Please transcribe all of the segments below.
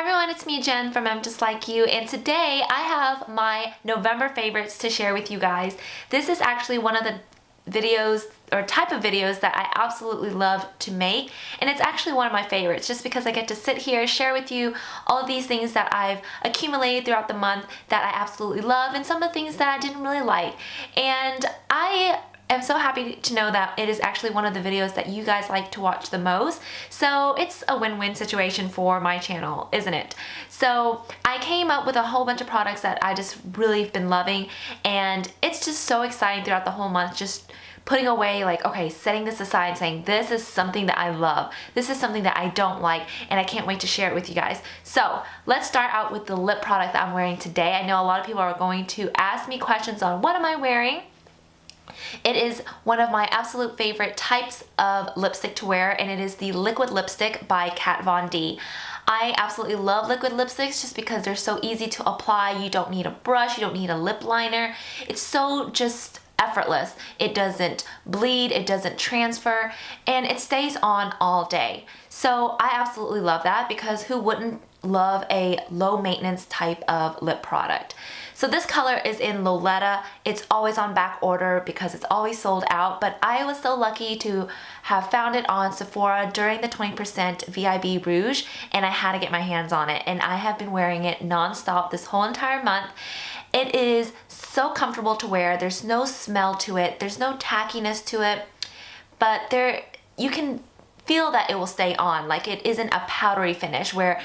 everyone, it's me Jen from EmJustLikeYou, and today I have my November favorites to share with you guys. This is actually one of the videos or type of videos that I absolutely love to make, and it's actually one of my favorites just because I get to sit here, share with you all of these things that I've accumulated throughout the month that I absolutely love and some of the things that I didn't really like. And I'm so happy to know that it is actually one of the videos that you guys like to watch the most. So it's a win-win situation for my channel, isn't it? So I came up with a whole bunch of products that I just really have been loving, and it's just so exciting throughout the whole month, just putting away, like, okay, setting this aside, saying this is something that I love, this is something that I don't like, and I can't wait to share it with you guys. So let's start out with the lip product that I'm wearing today. I know a lot of people are going to ask me questions on what am I wearing. It is one of my absolute favorite types of lipstick to wear, and it is the Liquid Lipstick by Kat Von D. I absolutely love liquid lipsticks just because they're so easy to apply. You don't need a brush, you don't need a lip liner. It's so just effortless. It doesn't bleed, it doesn't transfer, and it stays on all day. So I absolutely love that because who wouldn't love a low maintenance type of lip product? So this color is in Lolita. It's always on back order because it's always sold out, but I was so lucky to have found it on Sephora during the 20% VIB Rouge, and I had to get my hands on it, and I have been wearing it non-stop this whole entire month. It is so comfortable to wear. There's no smell to it. There's no tackiness to it, but you can feel that it will stay on. Like, it isn't a powdery finish where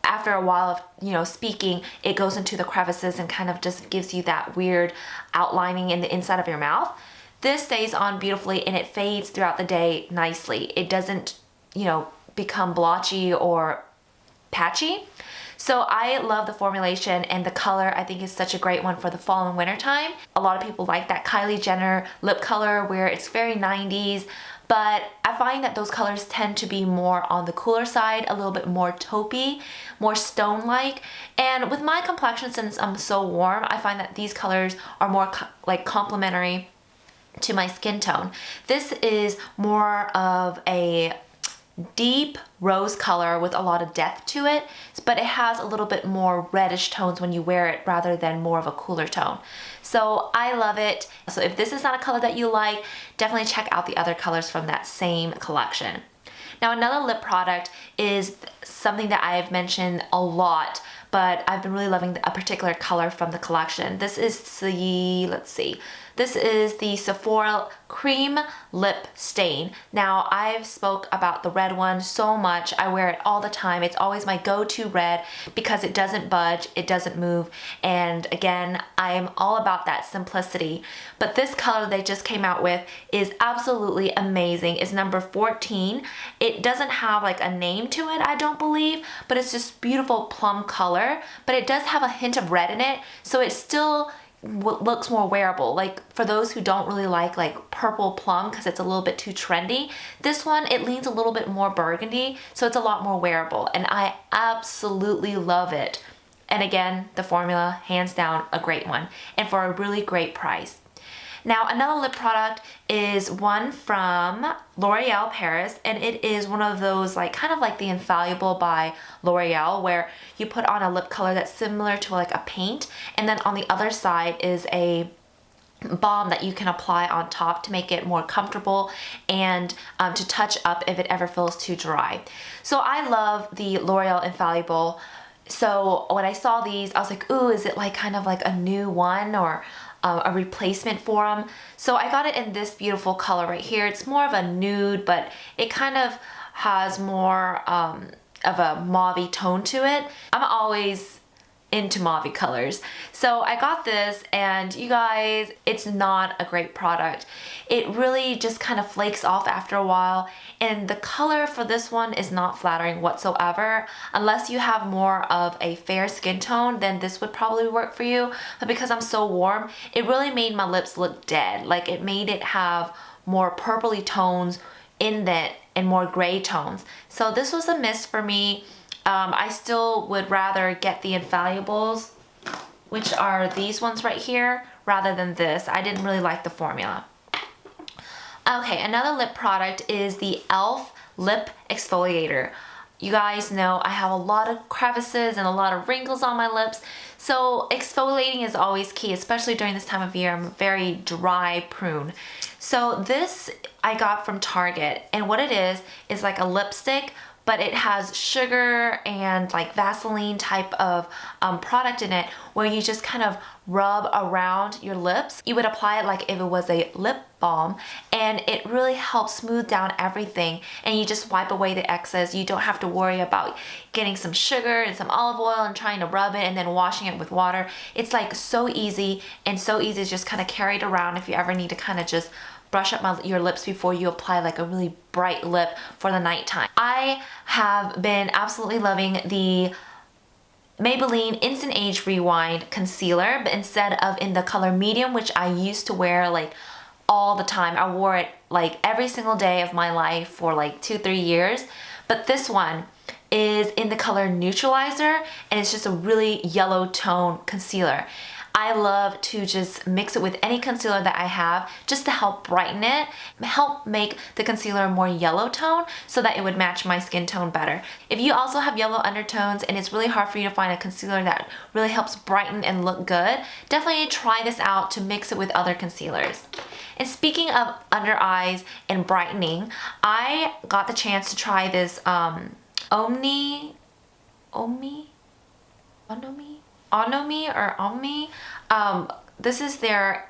after a while of speaking, it goes into the crevices and kind of just gives you that weird outlining in the inside of your mouth. This stays on beautifully and it fades throughout the day nicely. It doesn't, become blotchy or patchy. So I love the formulation, and the color I think is such a great one for the fall and winter time. A lot of people like that Kylie Jenner lip color where it's very 90s, but I find that those colors tend to be more on the cooler side, a little bit more taupey, more stone-like. And with my complexion, since I'm so warm, I find that these colors are more complementary to my skin tone. This is more of a deep rose color with a lot of depth to it, but it has a little bit more reddish tones when you wear it rather than more of a cooler tone. So I love it. So if this is not a color that you like, definitely check out the other colors from that same collection. Now, another lip product is something that I've mentioned a lot, but I've been really loving a particular color from the collection. This is this is the Sephora Cream Lip Stain. Now, I've spoke about the red one so much. I wear it all the time. It's always my go-to red because it doesn't budge, it doesn't move, and again, I'm all about that simplicity. But this color they just came out with is absolutely amazing. It's number 14. It doesn't have like a name to it, I don't believe, but it's just beautiful plum color, but it does have a hint of red in it, so it still looks more wearable. Like, for those who don't really like purple plum because it's a little bit too trendy, this one, it leans a little bit more burgundy, so it's a lot more wearable, and I absolutely love it. And again, the formula, hands down, a great one, and for a really great price. Now, another lip product is one from L'Oreal Paris, and it is one of those kind of like the Infallible by L'Oreal, where you put on a lip color that's similar to like a paint, and then on the other side is a balm that you can apply on top to make it more comfortable and to touch up if it ever feels too dry. So I love the L'Oreal Infallible. So when I saw these, I was like, ooh, is it kind of like a new one or a replacement for them? So I got it in this beautiful color right here. It's more of a nude, but it kind of has more of a mauve tone to it. I'm always into mauve colors. So I got this, and you guys, it's not a great product. It really just kind of flakes off after a while, and the color for this one is not flattering whatsoever. Unless you have more of a fair skin tone, then this would probably work for you. But because I'm so warm, it really made my lips look dead. Like, it made it have more purpley tones in it and more gray tones. So this was a miss for me. I still would rather get the Infallibles, which are these ones right here, rather than this. I didn't really like the formula. Okay, another lip product is the e.l.f. Lip Exfoliator. You guys know I have a lot of crevices and a lot of wrinkles on my lips, so exfoliating is always key, especially during this time of year. I'm a very dry prune. So this I got from Target, and what it is like a lipstick, but it has sugar and like Vaseline type of product in it, where you just kind of rub around your lips. You would apply it like if it was a lip balm, and it really helps smooth down everything, and you just wipe away the excess. You don't have to worry about getting some sugar and some olive oil and trying to rub it and then washing it with water. It's like so easy, and so easy to just kind of carry it around if you ever need to kind of just brush up your lips before you apply like a really bright lip for the nighttime. I have been absolutely loving the Maybelline Instant Age Rewind Concealer, but instead of in the color medium, which I used to wear like all the time. I wore it like every single day of my life for like 2-3 years. But this one is in the color Neutralizer, and it's just a really yellow tone concealer. I love to just mix it with any concealer that I have just to help brighten it, help make the concealer more yellow tone so that it would match my skin tone better. If you also have yellow undertones and it's really hard for you to find a concealer that really helps brighten and look good, definitely try this out to mix it with other concealers. And speaking of under eyes and brightening, I got the chance to try this Onomie. This is their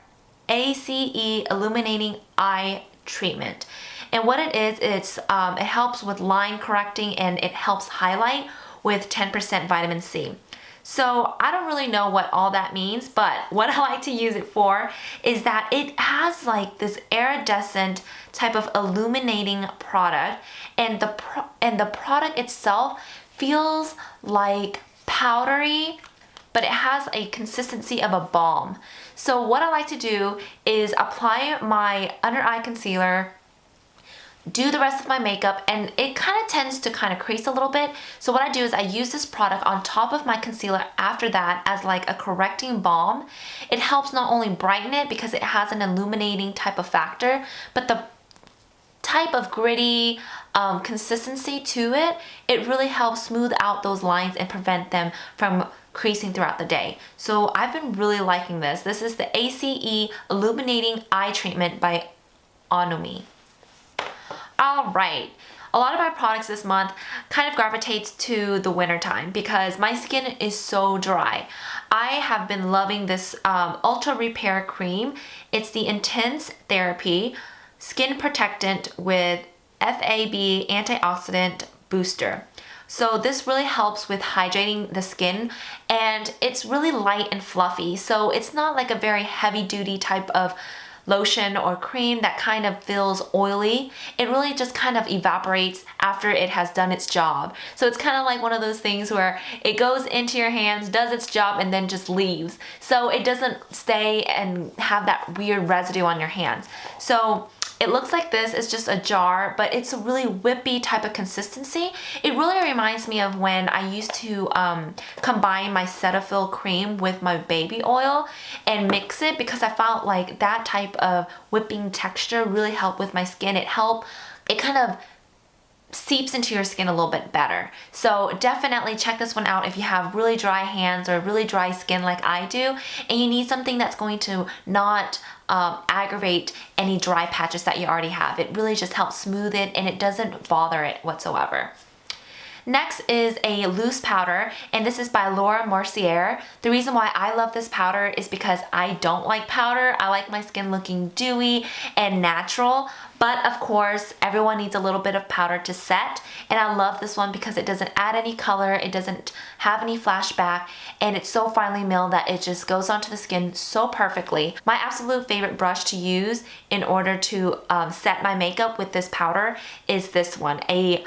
A.C.E. Illuminating Eye Treatment. And what it is, it helps with line correcting, and it helps highlight with 10% vitamin C. So I don't really know what all that means, but what I like to use it for is that it has like this iridescent type of illuminating product, and the product itself feels like powdery, but it has a consistency of a balm. So what I like to do is apply my under eye concealer, do the rest of my makeup, and it kind of tends to kind of crease a little bit. So what I do is I use this product on top of my concealer after that as like a correcting balm. It helps not only brighten it because it has an illuminating type of factor, but the type of gritty consistency to it, it really helps smooth out those lines and prevent them from creasing throughout the day. So I've been really liking this. This is the A.C.E. Illuminating Eye Treatment by Onomie. Alright, a lot of my products this month kind of gravitates to the winter time because my skin is so dry. I have been loving this Ultra Repair Cream. It's the Intense Therapy Skin Protectant with FAB Antioxidant Booster. So this really helps with hydrating the skin, and it's really light and fluffy. So it's not like a very heavy duty type of lotion or cream that kind of feels oily. It really just kind of evaporates after it has done its job. So it's kind of like one of those things where it goes into your hands, does its job, and then just leaves. So it doesn't stay and have that weird residue on your hands. So it looks like this. It's just a jar, but it's a really whippy type of consistency. It really reminds me of when I used to combine my Cetaphil cream with my baby oil and mix it, because I felt like that type of whipping texture really helped with my skin. It kind of seeps into your skin a little bit better. So definitely check this one out if you have really dry hands or really dry skin like I do, and you need something that's going to not aggravate any dry patches that you already have. It really just helps smooth it, and it doesn't bother it whatsoever. Next is a loose powder, and this is by Laura Mercier. The reason why I love this powder is because I don't like powder. I like my skin looking dewy and natural, but of course everyone needs a little bit of powder to set, and I love this one because it doesn't add any color, it doesn't have any flashback, and it's so finely milled that it just goes onto the skin so perfectly. My absolute favorite brush to use in order to set my makeup with this powder is this one, a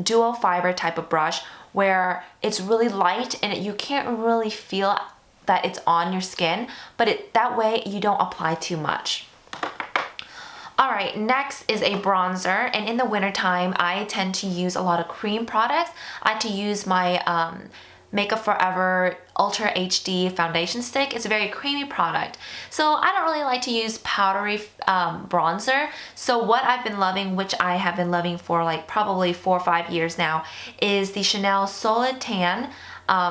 duo fiber type of brush, where it's really light and you can't really feel that it's on your skin, but that way you don't apply too much. Alright, next is a bronzer, and in the wintertime I tend to use a lot of cream products. I like to use my Makeup Forever Ultra HD foundation stick. It's a very creamy product. So I don't really like to use powdery bronzer. So what I've been loving, which I have been loving for like probably 4 or 5 years now, is the Chanel Soleil Tan,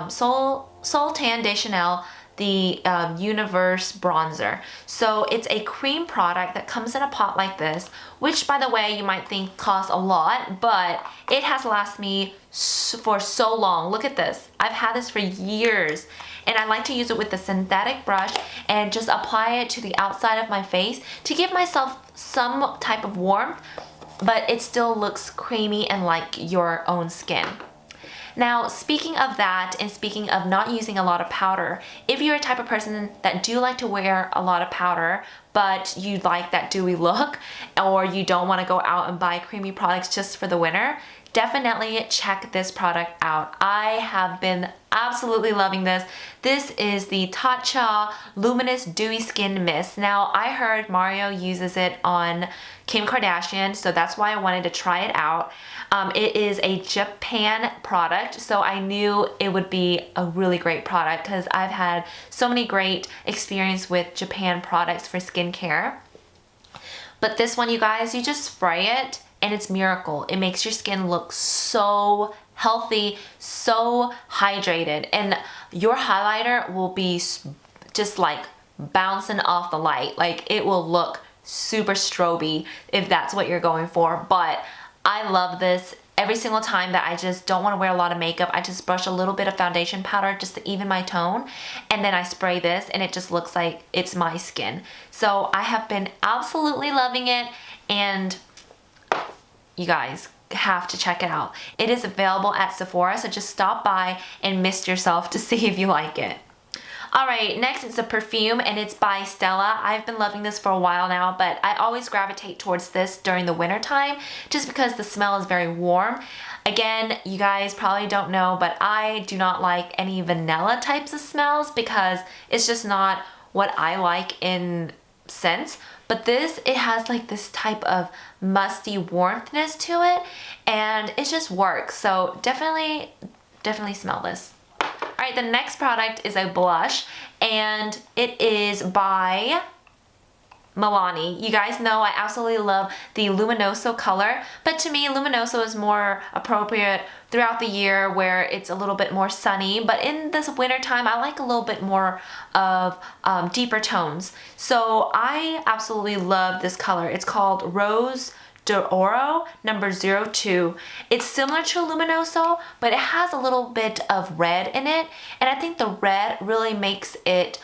Soul Tan de Chanel, the Universe bronzer. So it's a cream product that comes in a pot like this, which by the way you might think costs a lot, but it has lasted me for so long. Look at this. I've had this for years, and I like to use it with the synthetic brush and just apply it to the outside of my face to give myself some type of warmth, but it still looks creamy and like your own skin. Now, speaking of that, and speaking of not using a lot of powder, if you're a type of person that do like to wear a lot of powder, but you like that dewy look, or you don't want to go out and buy creamy products just for the winter, definitely check this product out. I have been absolutely loving this. This is the Tatcha Luminous Dewy Skin Mist. Now, I heard Mario uses it on Kim Kardashian, so that's why I wanted to try it out. It is a Japan product, so I knew it would be a really great product because I've had so many great experience with Japan products for skincare. But this one, you guys, you just spray it and it's miracle. It makes your skin look so healthy, so hydrated, and your highlighter will be just like bouncing off the light. Like, it will look super stroby if that's what you're going for. But I love this. Every single time that I just don't want to wear a lot of makeup, I just brush a little bit of foundation powder just to even my tone, and then I spray this and it just looks like it's my skin. So I have been absolutely loving it, and you guys have to check it out. It is available at Sephora, so just stop by and mist yourself to see if you like it. Alright, next it's a perfume, and it's by Stella. I've been loving this for a while now, but I always gravitate towards this during the winter time just because the smell is very warm. Again, you guys probably don't know, but I do not like any vanilla types of smells because it's just not what I like in scents. But this, it has like this type of musty warmthness to it, and it just works. So definitely smell this. Alright, the next product is a blush, and it is by Milani. You guys know I absolutely love the Luminoso color, but to me Luminoso is more appropriate throughout the year where it's a little bit more sunny, but in this winter time I like a little bit more of deeper tones. So I absolutely love this color. It's called Rose D'Oro number 02. It's similar to Luminoso, but it has a little bit of red in it, and I think the red really makes it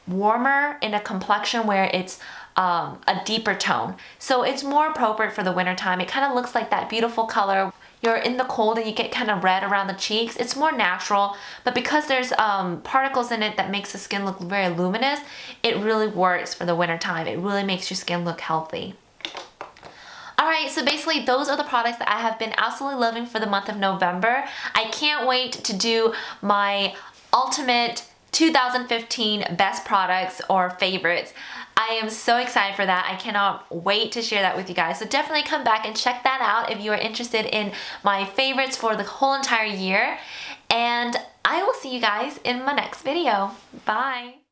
warmer in a complexion where it's a deeper tone. So it's more appropriate for the winter time. It kind of looks like that beautiful color. You're in the cold and you get kind of red around the cheeks. It's more natural, but because there's particles in it that makes the skin look very luminous, it really works for the winter time. It really makes your skin look healthy. Alright, so basically those are the products that I have been absolutely loving for the month of November. I can't wait to do my ultimate 2015 best products or favorites. I am so excited for that. I cannot wait to share that with you guys. So definitely come back and check that out if you are interested in my favorites for the whole entire year. And I will see you guys in my next video. Bye!